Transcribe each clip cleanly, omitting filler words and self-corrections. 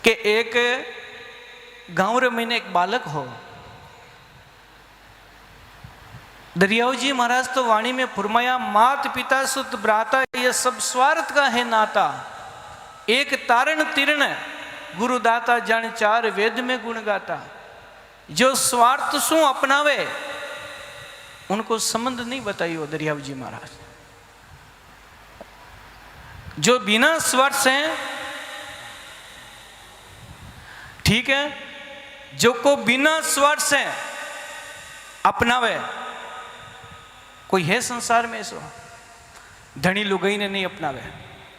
कि एक गांव रे महीने एक बालक हो। दरियाऊ जी महाराज तो वाणी में फुरमाया, मात पिता सुत भ्राता ये सब स्वार्थ का है नाता, एक तारण तिरण गुरुदाता जन चार वेद में गुण गाता। जो स्वार्थ शू अपनावे उनको संबंध नहीं बताइयो दरियाऊ जी महाराज। जो बिना स्वार्थ से, ठीक है, जो को बिना स्वार्थ से अपनावे, कोई है संसार में ऐसा? धनी लुगाई ने नहीं अपनावे,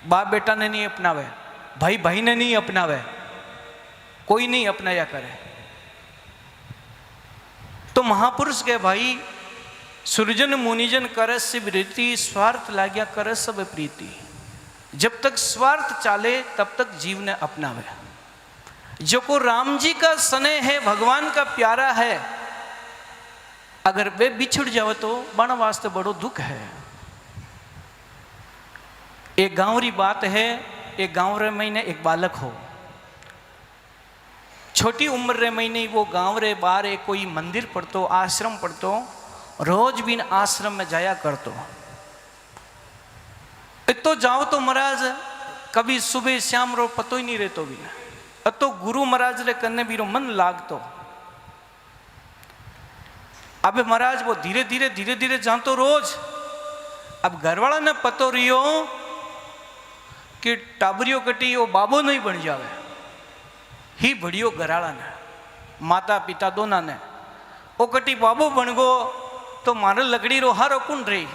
बाप बेटा ने नहीं अपनावे, भाई भाई ने नहीं अपनावे, कोई नहीं अपनाया करे। तो महापुरुष के भाई सुरजन मुनिजन कर सिब रीति, स्वार्थ लाग्या कर सब प्रीति। जब तक स्वार्थ चाले तब तक जीव ने अपनावे। जो को राम जी का स्नेह है, भगवान का प्यारा है, अगर वे बिछड़ जाओ तो बण वास्ते बड़ो दुख है। एक गांव री बात है। एक गांव रे महीने एक बालक हो, छोटी उम्र रे महीने वो गांव रे बाहर एक कोई मंदिर पढ़तो, आश्रम पढ़तो, रोज भी आश्रम में जाया करतो। तो जाओ तो महाराज कभी सुबह शाम रो पतो ही नहीं रहतो भी। तो गुरु महाराज रे कन्ने भी रो मन लागतो। अब महाराज वो धीरे धीरे जानतो रोज। अब घरवाला ने पतो रियो कि टाबरियो कटी वो बाबो नहीं बन जावे, ही बढ़ियो घराला ने, माता पिता दोना ने। ओ कटी बाबो बन गो तो मारे लकड़ी रो हारो कुंड रही।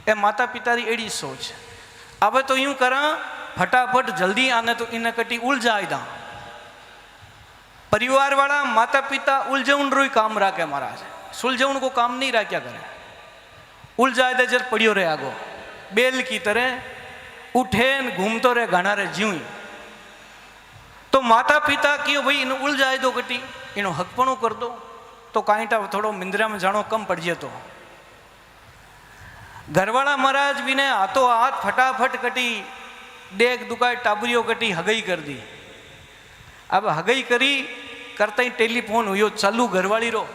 ए माता पिता री एड़ी सोच। अब तो यूं करा, फटाफट जल्दी आने तो इन कटी उलझाई दा। परिवार वाला माता पिता उलझाउन रो काम राखे महाराज, सुलझाउन को काम नहीं राख्या करे। उलझाए दे जर पड़ियो रे आगो, बेल की तरह उठे घूमतो रे घना रे जीव। तो माता पिता क्यों भाई इन उलझाए दो कटी, इनो हकपणो कर दो तो काईटा थोड़ो मिंद्रा में जानो कम पड़ जाए। तो घरवाला महाराज भी ने हाथों हाथ फटाफट कटी डेक दुकाय टाबरियो कटी हगई कर दी। अब हगई करी करते ही टेलीफोन हुयो चालू घरवाली रो।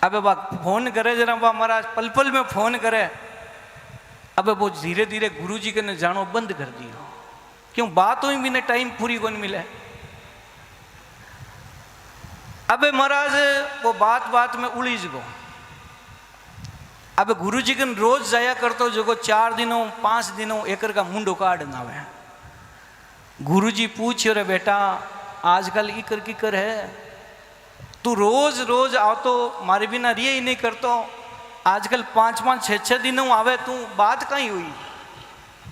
अब बा फोन करे जरा बा महाराज पल पल में फोन करे। अब वो धीरे धीरे गुरु जी के ने जानो बंद कर दियो, क्यों बात हुई भी ने टाइम पूरी कौन मिले। अब महाराज वो बात में उलझ गो। अब गुरु जी के रोज जाया करतो, जो को 4 दिनों 5 दिनों एकर का मुंडो काट नावे। गुरु जी पूछियो रे बेटा आजकल इकर की कर है, तू रोज रोज आओ तो मारे बिना रिये ही नहीं करतो, आजकल 5-5 6-6 दिनों आवे, तू बात कहीं हुई?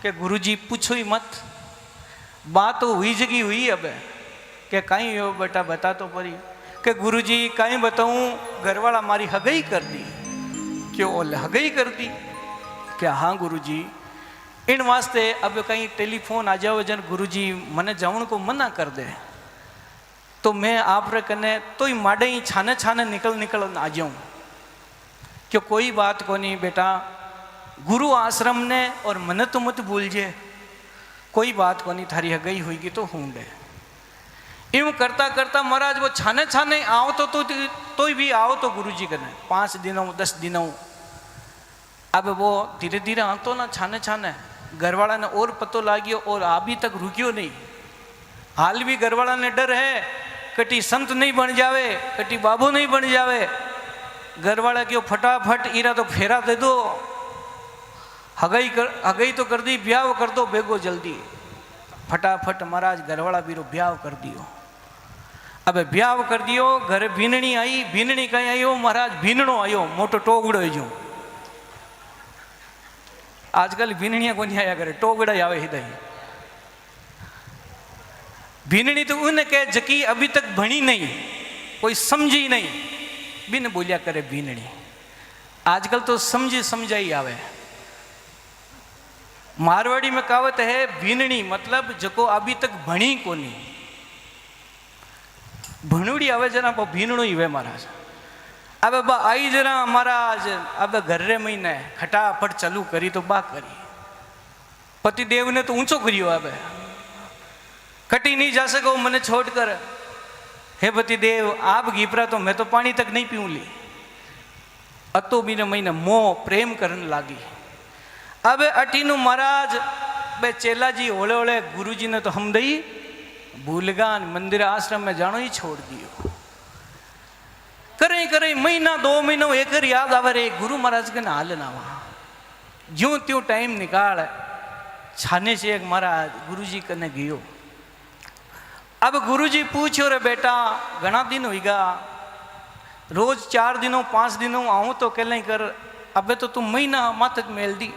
के गुरु जी पूछो ही मत, बात तो हुई जगी हुई। अब के कहीं हो बेटा बता तो परी। के गुरु जी कहीं बताऊं, घरवाला मारी हगई कर दी। क्यों हगई कर दी? क्या हाँ गुरु जी, इन वास्ते अब कहीं टेलीफोन आ जाओ जन गुरु जी मने जाऊन को मना कर दे तो मैं आप रे कने तो ही माडे ही छाने छाने निकल आ जाऊं। क्यों कोई बात को नहीं बेटा, गुरु आश्रम ने और मने तो मत भूल जे, कोई बात को नहीं, थारी हगई हुईगी तो होंगे। यूं करता करता महाराज वो छाने छाने आओ तो भी आओ तो गुरु जी कने 5 दिनों 10 दिनों। अब वो धीरे धीरे आतो ना छाने छाने, घरवाला ने और पतो लागियो और अभी तक रुकियो नहीं। हाल भी घरवाला ने डर है कटी संत नहीं बन जावे, कटी बाबू नहीं बन जावे। घरवाला क्यों फटाफट इरा तो फेरा दे दो, हगई तो कर दी, ब्याह कर दो बेगो जल्दी। फटाफट महाराज घरवाला बीरो ब्याह कर दियो। अब ब्याह कर दियो, घर भीनणी आई। भीनणी कहीं आयो महाराज, भीनणो आयो मोटो टोगड़ो जो। आजकल भीनणिया को नहीं आया करे, टोगड़ा आवे ही दही। भीनणी तो उनके जकी अभी तक भणी नहीं, कोई समझी नहीं, बिन बोलिया करे भीनणी। आजकल तो समझी समझाई आवे। मारवाड़ी में कहावत है भीनणी मतलब जको अभी तक भणी को नहीं। भणुड़ी आवे जना वो भीनणो ही वे महाराज। अब बा आई जरा महाराज, अब घर रे महीने खटाफट चालू करी तो बा करी। पतिदेव ने तो ऊंचो करियो। अब कटी नहीं जा सको मने छोड़कर। हे पतिदेव आप घीपरा तो मैं तो पानी तक नहीं पीऊँ ली। अतो बीने महीने मोह प्रेम करने लागी। अब अटीनु महाराज बे चेला जी ओले ओले गुरु जी ने तो हम दई भूलगा मंदिर आश्रम में जानो ही छोड़ दियो। करे करे महीना 2 महीना एक याद आवे रे गुरु महाराज के नाल ना वहाँ ज्यों त्यों टाइम निकाल छाने से एक महाराज गुरु जी कने गयो। अब गुरु जी पूछो रे बेटा घना दिन होगा, रोज 4 दिनों 5 दिनों आऊँ तो कहले कर। अबे तो तू महीना मातक मेल दी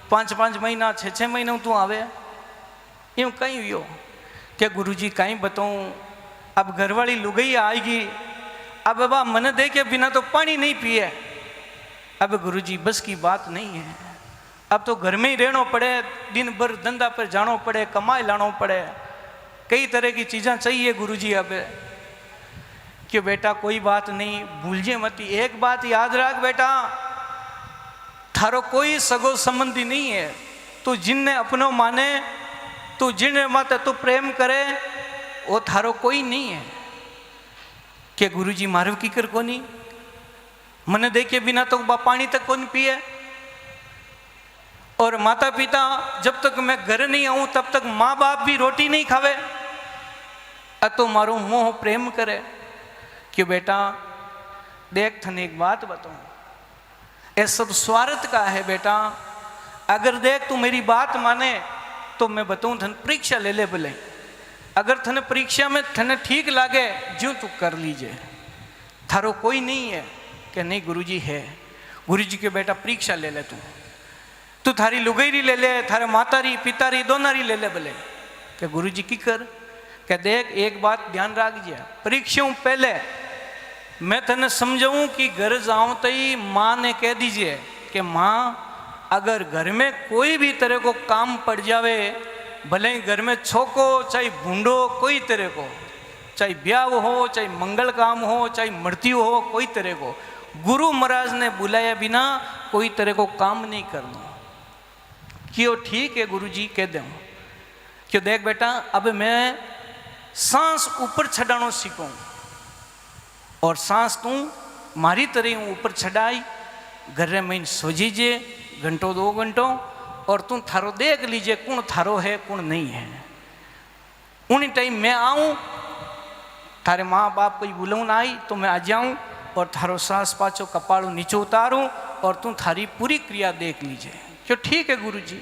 5-5 महीना 6-6 महीना तू आवे यूँ कहीं हुई क्या गुरु जी कहीं बताऊँ। अब घरवाली लुगई आएगी, अब बाबा मन देखे बिना तो पानी नहीं पिए। अब गुरु जी बस की बात नहीं है, अब तो घर में ही रहना पड़े, दिन भर धंधा पर जाना पड़े, कमाई लाना पड़े, कई तरह की चीज़ें चाहिए गुरु जी। अब कि बेटा कोई बात नहीं भूल जे मत, एक बात याद रख बेटा थारो कोई सगो संबंधी नहीं है। तू जिनने अपनो माने, तू जिन मत तू प्रेम करे वो थारो कोई नहीं है। के गुरु जी मारव की कर कोनी मन देखे बिना तो पानी तक कौन पिए। और माता पिता जब तक मैं घर नहीं आऊं तब तक माँ बाप भी रोटी नहीं खावे। तो मारो मोह प्रेम करे कि बेटा देख थने एक बात बताऊं, ये सब स्वार्थ का है बेटा। अगर देख तू मेरी बात माने तो मैं बताऊं थन परीक्षा ले ले बोले। अगर थने परीक्षा में थने ठीक लागे जो तू कर लीजिए, थारो कोई नहीं है। कि नहीं गुरुजी है। गुरुजी के बेटा परीक्षा ले ले तू थारी लुगैरी ले ले, थारे मातारी पितारी दोनारी ले ले बोले। कि गुरुजी की कर क्या देख एक बात ध्यान रखिए, परीक्षाओं पहले मैं थने समझाऊं कि घर जाऊं तो ही माँ ने कह दीजिए कि माँ अगर घर में कोई भी तरह को काम पड़ जावे, भले ही घर में छोको चाहे भूंडो कोई तरह को, चाहे ब्याह हो चाहे मंगल काम हो चाहे मृत्यु हो, कोई तरह को गुरु महाराज ने बुलाया बिना कोई तरह को काम नहीं करना। क्यों ठीक है गुरु जी कह दूँ क्यों देख बेटा अब मैं सांस ऊपर छड़ानो सीखूं और सांस तू मारी तरह हूँ ऊपर छड़ाई घर में सो जीजिए घंटों 2 घंटों और तू थारो देख लीजिए कौन थारो है कौन नहीं है। उन्हीं टाइम मैं आऊँ, थारे माँ बाप कोई बुलाऊं ना आई तो मैं आ जाऊँ और थारो सांस पाछो कपाड़ू नीचे उतारूँ और तू थारी पूरी क्रिया देख लीजिए। क्यों ठीक है गुरु जी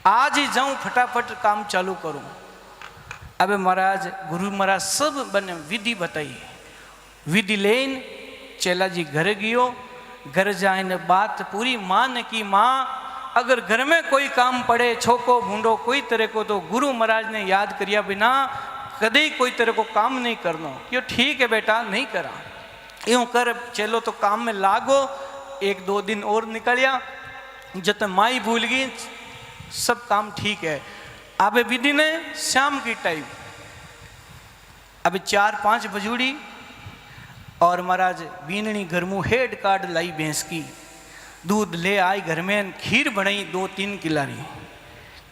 आज ही जाऊँ फटाफट काम चालू करूँ। अब महाराज गुरु महाराज सब बने विधि बताई, विधि लेन चेला जी घर गियो। घर जाए ने बात पूरी माँ ने की, माँ अगर घर में कोई काम पड़े छोको भूंडो कोई तरह को तो गुरु महाराज ने याद करिया बिना कदे कोई तरह को काम नहीं करना। क्यों ठीक है बेटा नहीं करा यूँ कर चलो तो काम में लागो। 1-2 दिन और निकलिया जब माई भूल गई सब काम ठीक है। अब विधि ने शाम की टाइम अब 4-5 बजूड़ी और महाराज बीननी घर मुँह हेड काट लाई भैंस की, दूध ले आई घर में, खीर बनाई 2-3 किलारी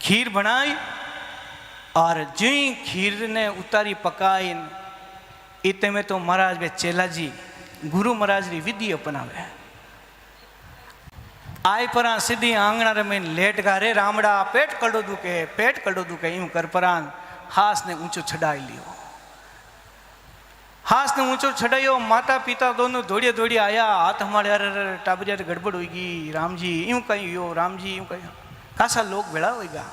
खीर बनाई और जी खीर ने उतारी पकाई। इतने में तो महाराज वे चेला जी गुरु महाराज री विधि अपनावे आय परा सीधी आंगणा में लेट गा रे रामड़ा पेट कड़ो दुखे यूं कर परान हास ने ऊंचो छड़ाई लियो। हास ने ऊंचो छड़ायो, माता पिता दोनों दौड़िया दौड़िया आया, हाथ हमारे अरे टाबरिया गड़बड़ होगी राम जी यूं कहीं हो राम जी यूं कहीं कासा लोग भेड़ा होगा।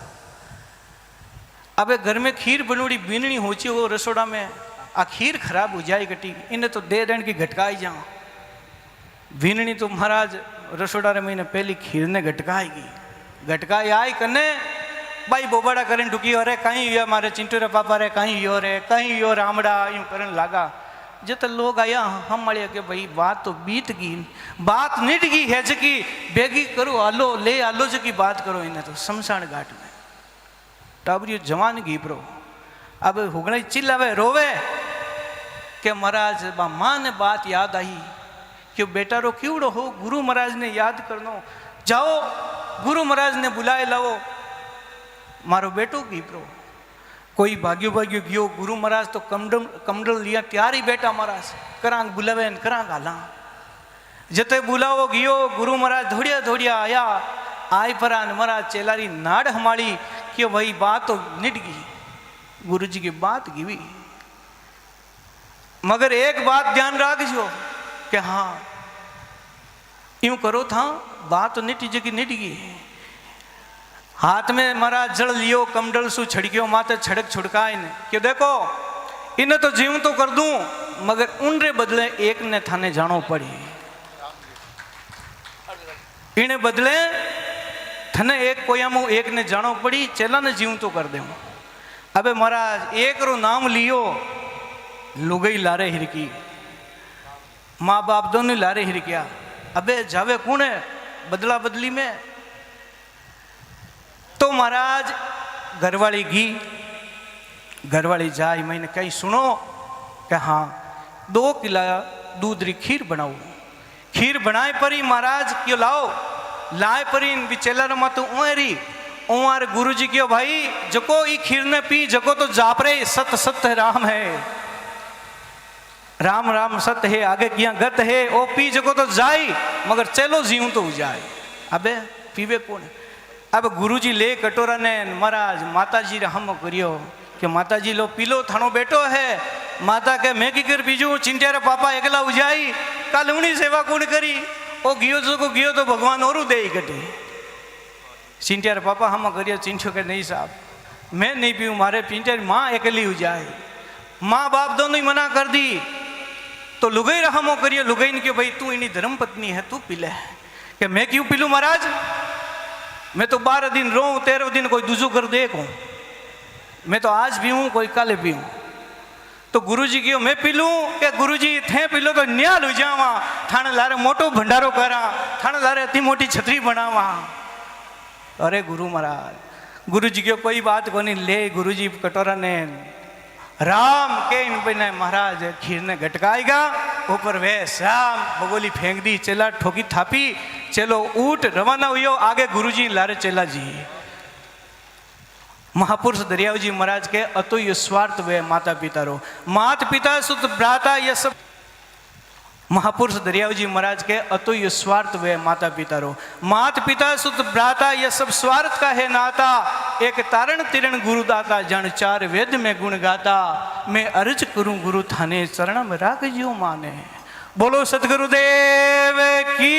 अब घर में खीर बनोड़ी बीननी होची हो रसोड़ा में, आ खीर खराब हो जाए गटी इन्हें तो दे देने की घटकाई जाओ। बीननी तो महाराज रसोड़ा रे महीने पहली खीर ने घटकाएगी, घटकाई आई कने भाई बोबाड़ा करें ढुकी हो रे कहीं यो हमारे चिंटू रे पापा रे कहीं यो रे कहीं यो रामड़ा यूं करने लगा। जब लोग आया हम मड़े के भाई बात तो बीत गई, बात निट गई है जकी बेगी करो आलो ले आलो जकी बात करो इन्हें तो शमशान घाट में टाबरी जवान घी प्रो। अब हुगना चिल्लावे रोवे के महाराज माँ ने बात याद आई कि बेटा रो क्यों हो गुरु महाराज ने याद करनो, जाओ गुरु महाराज ने बुलाए लाओ मारो बेटो की प्रो। कोई भाग्यो भाग्यो गयो गुरु महाराज तो कमंडल लिया त्यार ही बैठा महाराज करांग बुलावे करांग हाला जते बुलावो गयो गुरु महाराज धोड़िया धोड़िया आया आय परान महाराज चेलारी नाड़ हमारी कि भाई बात तो निट गई गुरु जी की बात गिवी मगर एक बात ध्यान रखो कि हाँ यूं करो था बात तो निट जगी निट गई हाथ में महाराज जल लियो कमंडल सु छड़कियो माते छड़क छुड़काए ने कि देखो इन्हें तो जीव तो कर दूं मगर उनरे बदले एक ने थाने जानो पड़ी इन्हें बदले थने एक कोयामू एक ने जानो पड़ी चेला ने जीव तो कर दे अबे महाराज एक रो नाम लियो लुगई लारे हिरकी माँ बाप दोनों लारे हिरकिया अबे जावे कौन है बदला बदली में तो महाराज घरवाली घी घरवाली जाए मैंने कही सुनो कि हाँ 2 किला दूध री खीर बनाओ खीर बनाए परी महाराज क्यों लाओ लाए परी बिचेलर मत उरी उर गुरु जी क्यों भाई जको ई खीर ने पी जको तो जापरे सत सत्य राम है राम राम सत्य है आगे किया गत है ओ पी जको तो जाई मगर चलो जीव तो जाए अबे पीवे कौन अब गुरुजी ले कटोरा ने महाराज माता जी हम करियो कि माता जी लो पीलो थानो बेटो है माता के मैं की कर पीजू चिंटिया पापा एकला उजाई कल उनी सेवा कौन करी ओ गियो जो को गियो तो भगवान और दे कटे चिंटिया पापा हम करियो चिंटियो के नहीं साहब मैं नहीं पीऊँ मारे चिंटिया माँ अकेली उजाई माँ बाप दोनों ही मना कर दी तो लुगई रहमो करियो लुगई ने क्यों भाई तू इनी धर्म पत्नी है तू पी ले कि मैं क्यों पी लूँ महाराज मैं तो 12 दिन रो 13 दिन कोई दूसू कर दे को मैं तो आज भी हूँ कोई कल भी हूँ तो गुरुजी क्यों मैं पी लूँ कि गुरुजी थे पी लो तो न्याल हो जावा थाने लारे मोटो भंडारो करा थाने लारे अति मोटी छतरी बनावा अरे गुरु महाराज गुरुजी क्यों कोई बात को नहीं ले गुरुजी कटोरा ने राम के इन ने महाराज खीर ने घटकाएगा ऊपर वे श्याम बगोली फेंक दी चेला ठोकी थापी चलो ऊट रवाना हुई आगे गुरुजी लारे चेला जी महापुरुष दरियाव जी महाराज के अतुय स्वार्थ वे माता पिता रो मात पिता सुत भ्राता ये सब महापुरुष दरियाव जी महाराज के अतुय स्वार्थ वे माता पिता रो मात पिता सुत भ्राता ये सब स्वार्थ का है नाता एक तारण तिरण गुरुदाता जन 4 वेद में गुण गाता मैं अर्ज करूं गुरु थाने चरण में राख जियो माने बोलो सतगुरुदेव की